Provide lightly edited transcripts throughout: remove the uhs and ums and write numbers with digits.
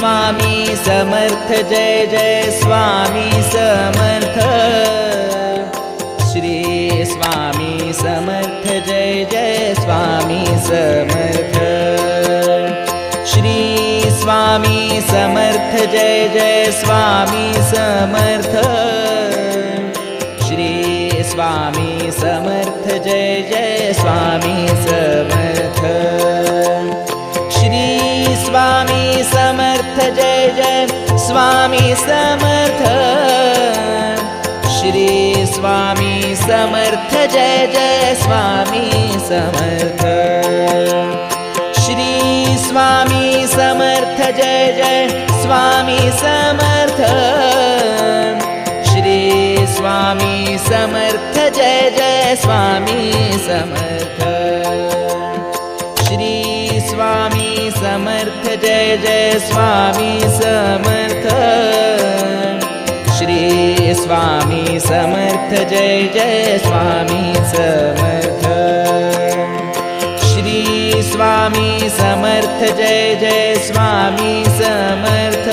Swami Samarth Jai Jai Swami Samarth Shri Swami Samarth Jai Jai Swami Samarth Shri Swami Samarth Jai Jai Swami Samarth Shri Swami Samarth Jai Jai Swami Samarth Shri Swami Samarth Jai Jai Swami Samarth Shri Swami Samarth Jai Jai Swami Samarth Shri Swami Samarth Jai Jai Swami Samarth Shri Swami Samarth Jai Jai Swami Samarth Shri Swami Samarth Jai Jai Swami Samarth Shri Swami Samarth Jai Jai Swami Samarth Shri Swami Samarth Jai Jai Swami Samarth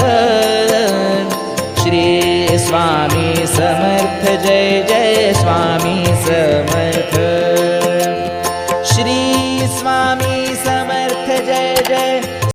Shri Swami Samarth Jai